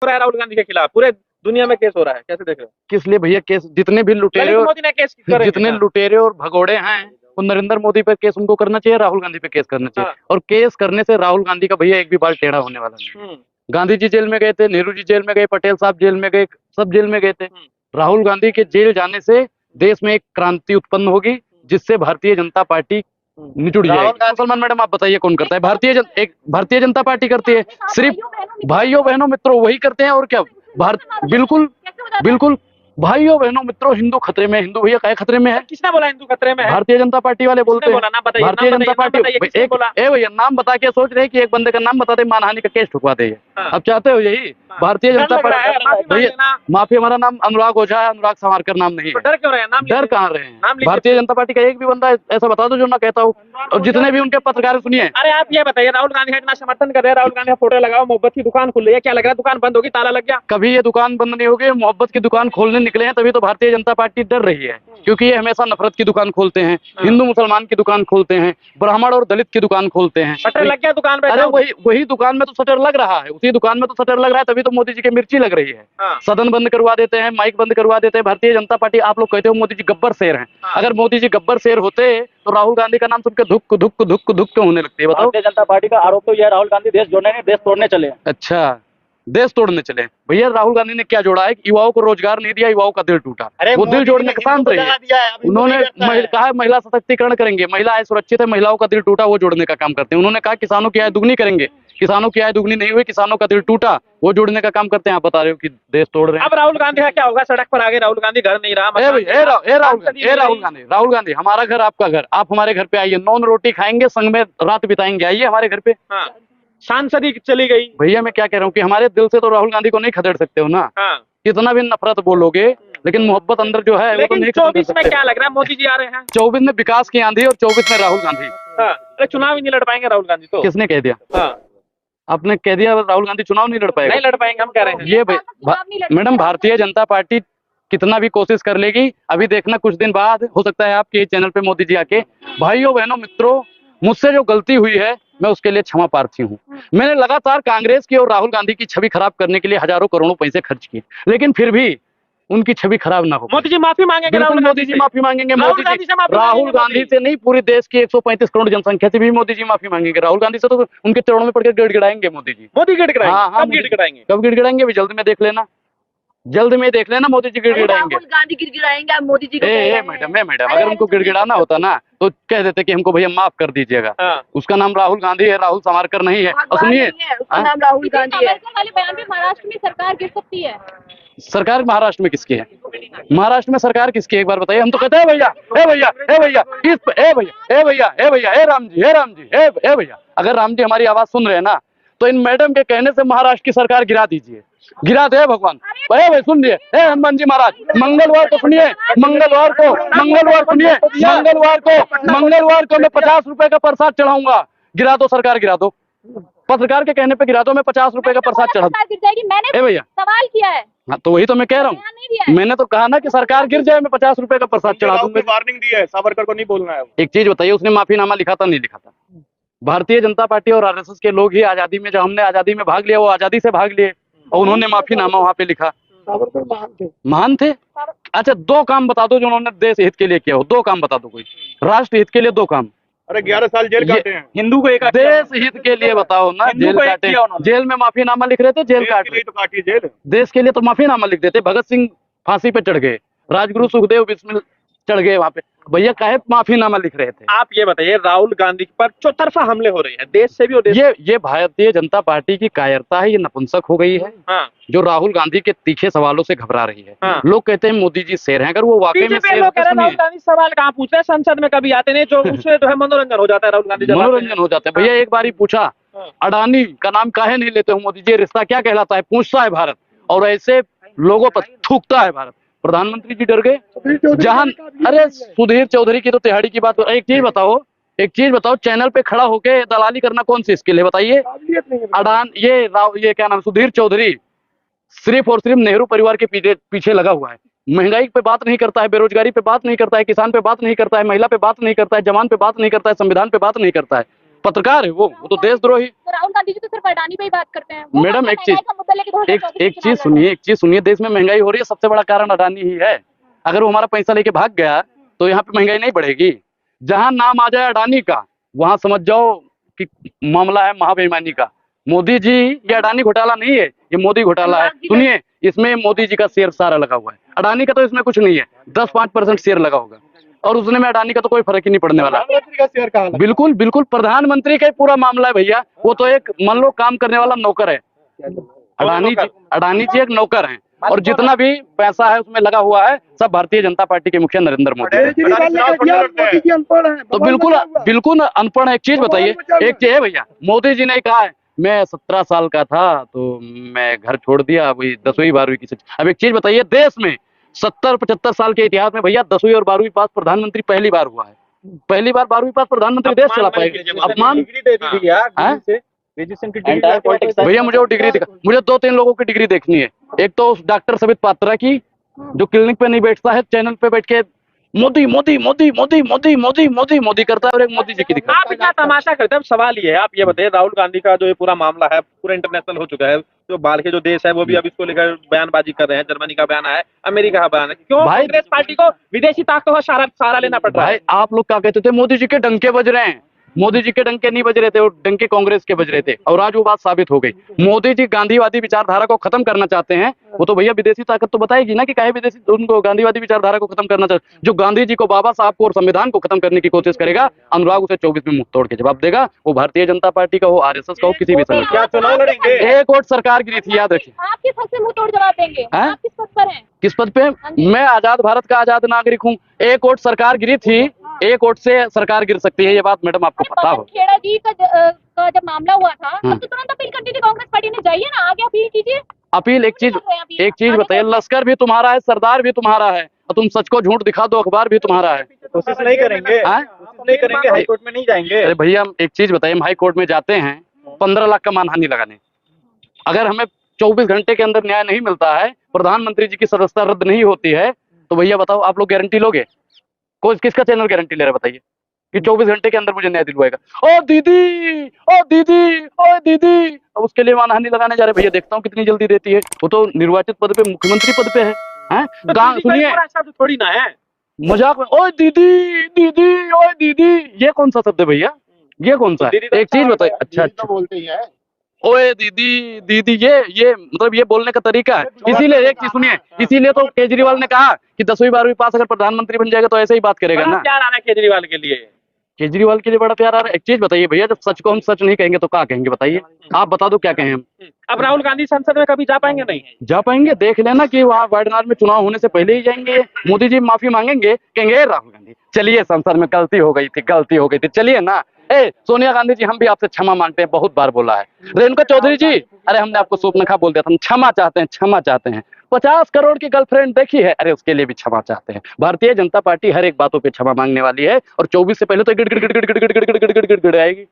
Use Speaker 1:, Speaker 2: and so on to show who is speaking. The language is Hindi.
Speaker 1: हो रहा है राहुल गांधी के खिलाफ, पूरे दुनिया में केस हो रहा है, कैसे देख रहे हो?
Speaker 2: किस लिए भैया केस? जितने भी लुटेरे
Speaker 1: ललित
Speaker 2: और
Speaker 1: मोदी ने केस करे
Speaker 2: जितने लुटेरे और भगोड़े हैं वो नरेंद्र मोदी पे केस उनको करना चाहिए, राहुल गांधी पे केस करना चाहिए।
Speaker 1: हाँ।
Speaker 2: और केस करने से राहुल गांधी का भैया एक भी बाल टेढ़ा होने वाला नहीं। गांधी जी जेल में गए थे, नेहरू जी जेल में गए, पटेल साहब जेल में गए, सब जेल में गए थे। राहुल गांधी के जेल जाने से देश में एक क्रांति उत्पन्न होगी, जिससे भारतीय जनता पार्टी निचुड़ जाएगी। मुसलमान मैडम आप बताइए कौन करता है? एक भारतीय जनता पार्टी करती है। सिर्फ भाइयों बहनों मित्रों वही करते हैं और क्या? बिल्कुल बिल्कुल भाइयों बहनों मित्रों, हिंदू खतरे में। हिंदू भैया क्या खतरे में है?
Speaker 1: किसने बोला हिंदू खतरे में है?
Speaker 2: भारतीय जनता पार्टी वाले बोलते हैं। भारतीय जनता पार्टी एक भैया नाम बता के सोच रहे कि एक बंदे का नाम बता दे, मानहानि का केस ठुकवा दे। अब चाहते हो यही? भारतीय जनता पार्टी भैया माफी, हमारा नाम अनुराग ओझा है, अनुराग सावरकर नाम नहीं है।
Speaker 1: डर क्यों रहे हैं?
Speaker 2: डर कहाँ रहे हैं? भारतीय जनता पार्टी का एक भी बंदा ऐसा बता दो जो ना कहता हो। और जितने भी उनके पत्रकार सुनिए।
Speaker 1: अरे आप ये बताइए, राहुल गांधी इतना समर्थन कर रहे हैं, राहुल गांधी का फोटो लगाओ, मोहब्बत की दुकान खुल रही है, क्या लग रहा है दुकान बंद होगी, ताला लग गया?
Speaker 2: कभी ये दुकान बंद नहीं होगी। मोहब्बत की दुकान खोलने निकले हैं तभी तो भारतीय जनता पार्टी डर रही है, क्योंकि ये हमेशा नफरत की दुकान खोलते हैं, हिंदू मुसलमान की दुकान खोलते हैं, ब्राह्मण और दलित की दुकान खोलते हैं।
Speaker 1: शटर लग गया दुकान पे?
Speaker 2: अरे वही दुकान में तो शटर लग रहा है, उसी दुकान में तो शटर लग रहा है, तभी तो मोदी जी की मिर्ची लग रही है। सदन बंद करवा देते हैं, माइक बंद करवा देते हैं। भारतीय जनता पार्टी, आप लोग कहते हो मोदी जी गब्बर शेर हैं, अगर मोदी जी गब्बर शेर होते तो राहुल गांधी का नाम सुनकर धुक धुक धुक धुक क्यों होने लगती है? बताओ।
Speaker 3: भारतीय जनता पार्टी का आरोप तो यह राहुल गांधी देश जोड़ने नहीं, देश तोड़ने चले।
Speaker 2: अच्छा, देश तोड़ने चले भैया? राहुल गांधी ने क्या जोड़ा है? युवाओं को रोजगार नहीं दिया, युवाओं का दिल टूटा। वो दिल जोड़ने का काम रही। उन्होंने कहा महिला सशक्तिकरण करेंगे, महिला आय सुरक्षित है, महिलाओं का दिल टूटा, वो जोड़ने का काम करते हैं। उन्होंने कहा किसानों की आय दुगनी करेंगे, किसानों की आय दुगनी नहीं हुई, किसानों का दिल टूटा, वो जोड़ने का काम करते हैं। आप बता रहे हो कि देश तोड़ रहे हैं।
Speaker 1: अब राहुल गांधी का क्या होगा? सड़क पर आगे राहुल गांधी, घर नहीं रहा।
Speaker 2: राहुल गांधी, हमारा घर आपका घर, आप हमारे घर पे आइए, नॉन रोटी खाएंगे, संग में रात बिताएंगे, आइए हमारे घर पे।
Speaker 1: सांसद चली गई।
Speaker 2: भैया मैं क्या कह रहा हूँ कि हमारे दिल से तो राहुल गांधी को नहीं खदेड़ सकते हो ना। कितना भी नफरत बोलोगे, लेकिन मोहब्बत अंदर जो है वो तो नहीं।
Speaker 1: 24 में क्या लग रहा है? मोदी जी आ रहे हैं।
Speaker 2: 24 में विकास की आंधी और 24 में राहुल गांधी।
Speaker 1: अरे चुनाव ही नहीं लड़ पाएंगे राहुल गांधी तो।
Speaker 2: किसने कह दिया? आपने कह दिया राहुल गांधी चुनाव नहीं लड़ पाएगा?
Speaker 1: नहीं लड़ पाएंगे, हम कह रहे हैं।
Speaker 2: ये मैडम, भारतीय जनता पार्टी कितना भी कोशिश कर लेगी, अभी देखना कुछ दिन बाद हो सकता है आपके चैनल पे मोदी जी आके, भाइयों बहनों मित्रों, मुझसे जो गलती हुई है मैं उसके लिए क्षमा प्रार्थी हूँ। मैंने लगातार कांग्रेस की और राहुल गांधी की छवि खराब करने के लिए हजारों करोड़ों पैसे खर्च किए, लेकिन फिर भी उनकी छवि खराब ना हो।
Speaker 1: मोदी जी माफी मांगेंगे?
Speaker 2: मोदी जी माफी मांगेंगे। राहुल गांधी से नहीं, पूरे देश की 135 करोड़ जनसंख्या से भी मोदी जी माफी मांगेंगे। राहुल गांधी से तो उनके चरणों में पड़कर गिड़गिड़ाएंगे मोदी जी।
Speaker 1: मोदी गिड़गिड़ाएंगे?
Speaker 2: कब गिड़गिड़ाएंगे? भी जल्द में देख लेना, जल्द में देख लेना, मोदी जी गिड़गिड़ाएंगे।
Speaker 4: राहुल गांधी गिड़गिड़ाएंगे, मोदी जी को
Speaker 2: मैडम अगर उनको गिड़गिड़ाना होता ना तो कह देते कि हमको भैया माफ कर दीजिएगा। उसका नाम राहुल गांधी है, राहुल सावरकर नहीं है। और सुनिए,
Speaker 4: उसका नाम राहुल गांधी है।
Speaker 5: वाले बयान पे महाराष्ट्र में सरकार गिर सकती है।
Speaker 2: सरकार महाराष्ट्र में किसकी है? महाराष्ट्र में सरकार किसकी है एक बार बताइए? हम तो कहते हैं भैया ए भैया ए भैया ए भैया ए भैया ए भैया ए राम जी, ए राम जी, ए भैया। अगर राम जी हमारी आवाज सुन रहे हैं ना तो इन मैडम के कहने से महाराष्ट्र की सरकार गिरा दीजिए, गिरा दे भगवान। भाई सुनिए, हनुमान जी महाराज, मंगलवार को सुनिए, मंगलवार को मैं 50 रुपए का प्रसाद चढ़ाऊंगा। गिरा दो सरकार, गिरा दो। पत्रकार के कहने पे गिरा दो, मैं 50 रुपए का प्रसाद चढ़ा दूं।
Speaker 5: मैंने
Speaker 2: भैया
Speaker 5: सवाल किया है।
Speaker 2: हाँ तो वही तो मैं कह रहा हूँ, मैंने तो कहा ना कि सरकार गिर जाए, मैं 50 रुपए का प्रसाद चढ़ा दूंगा।
Speaker 1: वार्निंग दी है, सावरकर को नहीं बोलना है।
Speaker 2: एक चीज बताइए, उसने माफीनामा लिखा था नहीं लिखा था? भारतीय जनता पार्टी और आरएसएस के लोग ही आजादी में, जब हमने आजादी में भाग लिया, वो आजादी से भाग लिए और उन्होंने माफीनामा वहां पे लिखा। महान थे। अच्छा 2 काम बता दो जो उन्होंने देश हित के लिए किया हो, 2 काम बता दो कोई, राष्ट्र हित के लिए 2 काम।
Speaker 1: अरे 11 साल जेल काटे हैं। हिंदू को एक
Speaker 2: देश हित के लिए बताओ ना, जेल काटे, जेल में माफीनामा लिख रहे थे, जेल काट रहे।
Speaker 1: तो काटी जेल, देश
Speaker 2: के लिए तो माफीनामा लिख देते। भगत सिंह फांसी पे चढ़ गए, राजगुरु सुखदेव बिस्मिल चढ़ गए वहां पे, भैया काहे माफीनामा लिख रहे थे?
Speaker 1: आप ये बताइए, राहुल गांधी पर चौतरफा हमले हो रहे हैं देश से भी और
Speaker 2: ये भारतीय जनता पार्टी की कायरता है, ये नपुंसक हो गई है। जो राहुल गांधी के तीखे सवालों से घबरा रही है। लोग कहते हैं मोदी जी शेर हैं, अगर वो वाकई में शेर
Speaker 1: है। राहुल गांधी सवाल कहाँ पूछ रहे हैं? संसद में कभी आते नहीं, जो उससे जो है मनोरंजन हो जाता है। राहुल गांधी
Speaker 2: मनोरंजन हो जाता है। भैया एक बार ही पूछा, अडानी का नाम काहे नहीं लेते हो मोदी जी? रिश्ता क्या कहलाता है पूछता है भारत, और ऐसे लोगों पर थूकता है भारत। प्रधानमंत्री जी डर गए जहां। अरे सुधीर चौधरी की तो तिहाड़ी की बात। एक चीज बताओ, चैनल पे खड़ा होके दलाली करना कौन सी स्किल है बताइए? ये क्या नाम, सुधीर चौधरी सिर्फ और सिर्फ नेहरू परिवार के पीछे लगा हुआ है। महंगाई पे बात नहीं करता है, बेरोजगारी पे बात नहीं करता है, किसान पे बात नहीं करता है, महिला पे बात नहीं करता है, जवान पे बात नहीं करता है, संविधान पे बात नहीं करता है। पत्रकार है वो तो देशद्रोही।
Speaker 5: तो राहुल गांधी जी तो सिर्फ अडानी पे ही बात करते हैं। वो
Speaker 2: मैडम,
Speaker 5: कौन सा
Speaker 2: एक चीज-
Speaker 5: महंगाई का मुद्दा लेके 2024
Speaker 2: एक चीज सुनिए, देश में महंगाई हो रही है, सबसे बड़ा कारण अडानी ही है। अगर वो हमारा पैसा लेके भाग गया तो यहाँ पे महंगाई नहीं बढ़ेगी। जहां नाम आ जाए अडानी का, वहां समझ जाओ कि मामला है महाबेईमानी का। मोदी जी, ये अडानी घोटाला नहीं है, ये मोदी घोटाला है। सुनिए, इसमें मोदी जी का शेयर सारा लगा हुआ है, अडानी का तो इसमें कुछ नहीं है, 10-5% शेयर लगा होगा, और उसने में अडानी का तो कोई फर्क ही नहीं पड़ने वाला। बिल्कुल बिल्कुल, प्रधानमंत्री का ही पूरा मामला है भैया। वो तो एक मान लो काम करने वाला नौकर है। अडानी जी एक नौकर हैं, और जितना भी पैसा है उसमें लगा हुआ है सब भारतीय जनता पार्टी के मुखिया नरेंद्र मोदी। तो बिल्कुल बिल्कुल अनपढ़ है। एक चीज बताइए, एक चीज है भैया, मोदी जी ने कहा है मैं 17 साल का था तो मैं घर छोड़ दिया, वही 10वीं 12वीं की शिक्षा। अब एक चीज बताइए, देश में 70-75 साल के इतिहास में भैया 10वीं और 12वीं पास प्रधानमंत्री पहली बार हुआ है। पहली बार 12वीं पास प्रधानमंत्री देश चला पाएगा। अपमान भैया, मुझे वो डिग्री दिखा, मुझे 2-3 लोगों की डिग्री देखनी है। एक तो उस डॉक्टर सबित पात्रा की, जो क्लिनिक पे नहीं बैठता है, चैनल पे बैठ के मोदी मोदी मोदी मोदी मोदी मोदी मोदी मोदी करता है, और एक मोदी जी की दिखा।
Speaker 1: आप इतना तमाशा करते हैं। अब सवाल ये है, आप ये बताइए, राहुल गांधी का जो ये पूरा मामला है पूरा इंटरनेशनल हो चुका है, जो बाहर के जो देश है वो भी अब इसको लेकर बयानबाजी कर रहे हैं। जर्मनी का बयान है, अमेरिका का बयान है। क्यों
Speaker 2: भाई-
Speaker 1: कांग्रेस पार्टी को विदेशी ताकतों का सहारा लेना पड़ रहा है?
Speaker 2: भाई, आप लोग क्या कहते थे, मोदी जी के डंके बज रहे हैं। मोदी जी के डंके नहीं बज रहे थे, वो डंके कांग्रेस के बज रहे थे, और आज वो बात साबित हो गई। मोदी जी गांधीवादी विचारधारा को खत्म करना चाहते हैं, वो तो भैया विदेशी ताकत तो बताएगी ना कि काहे विदेशी उनको गांधीवादी विचारधारा को खत्म करना चाहते। जो गांधी जी को, बाबा साहब को और संविधान को खत्म करने की कोशिश करेगा, अनुराग उसे 24 में मुंह तोड़ के जवाब देगा। वो भारतीय जनता पार्टी का हो, आरएसएस का हो, किसी भी संगठन।
Speaker 3: क्या चुनाव लड़ेंगे?
Speaker 2: एक वोट सरकार गिरी थी, याद रखिए।
Speaker 5: आप किस हद से मुंह तोड़ जवाब देंगे?
Speaker 2: हैं?
Speaker 5: आप किस पद पर हैं?
Speaker 2: किस पद पे? मैं आजाद भारत का आजाद नागरिक हूँ। एक वोट सरकार गिरी थी, एक वोट से सरकार गिर सकती है, ये बात मैडम आपको पता हो।
Speaker 5: खेड़ा जी का जब मामला हुआ था तब तो तुरंत अपील करती थी कांग्रेस पार्टी ने, जाइए ना आगे अपील कीजिए।
Speaker 2: अपील, एक चीज बताइए, लश्कर भी तुम्हारा है, सरदार भी तुम्हारा है, और तुम सच को झूठ दिखा दो, अखबार भी तुम्हारा है।
Speaker 3: कोशिश नहीं करेंगे? कोशिश नहीं करेंगे? हाई कोर्ट में नहीं जाएंगे?
Speaker 2: अरे भैया, हम एक चीज बताइए, हम हाई कोर्ट में जाते हैं 15 लाख का मानहानि लगाने। अगर हमें 24 घंटे के अंदर न्याय नहीं मिलता है, प्रधानमंत्री जी की सदस्यता रद्द नहीं होती है, तो भैया बताओ, आप लोग गारंटी लोगे? कोई किसका चैनल गारंटी ले रहा है बताइए कि 24 घंटे के अंदर मुझे न्याय दिलवाएगा? ओ दीदी, ओ दीदी, ओ दीदी, अब उसके लिए मानहानि लगाने जा रहे। भैया, देखता हूँ कितनी जल्दी देती है। वो तो निर्वाचित पद पे, मुख्यमंत्री पद पे है। सुनिए,
Speaker 1: थोड़ी ना है
Speaker 2: मजाक में ओ दीदी दीदी, ओ दीदी, ये कौन सा शब्द है भैया? ये कौन सा है? एक चीज बताइए। अच्छा, बोलते ही है ओए दीदी दीदी, ये मतलब ये बोलने का तरीका है। इसीलिए एक चीज सुनिए, इसीलिए तो केजरीवाल ने कहा कि 10वीं 12वीं पास अगर प्रधानमंत्री बन जाएगा तो ऐसे ही बात करेगा ना।
Speaker 1: प्यार आ रहा है केजरीवाल के लिए।
Speaker 2: केजरीवाल के लिए बड़ा प्यार आ रहा है। एक चीज बताइए भैया, जब सच को हम सच नहीं कहेंगे तो क्या कहेंगे बताइए? आप बता दो क्या कहें हम।
Speaker 1: अब राहुल गांधी संसद में कभी जा पाएंगे? नहीं
Speaker 2: जा पाएंगे। देख लेना कि वहाँ वायनाड में चुनाव होने से पहले ही जाएंगे। मोदी जी माफी मांगेंगे, कहेंगे राहुल गांधी चलिए, संसद में गलती हो गई थी, चलिए ना। सोनिया गांधी जी, हम भी आपसे क्षमा मांगते हैं, बहुत बार बोला है। रेणुका चौधरी जी, अरे हमने आपको सूपनखा बोल दिया था, हम क्षमा चाहते हैं। 50 करोड़ की गर्लफ्रेंड देखी है, अरे उसके लिए भी क्षमा चाहते हैं। भारतीय जनता पार्टी हर एक बातों पे क्षमा मांगने वाली है, और 24 से पहले तो गिड़ गिड़ गिड़ गिड़ गिड़ गिड़ गिड़ गिड़ गिड़ गिड़ गिड़ आएगी।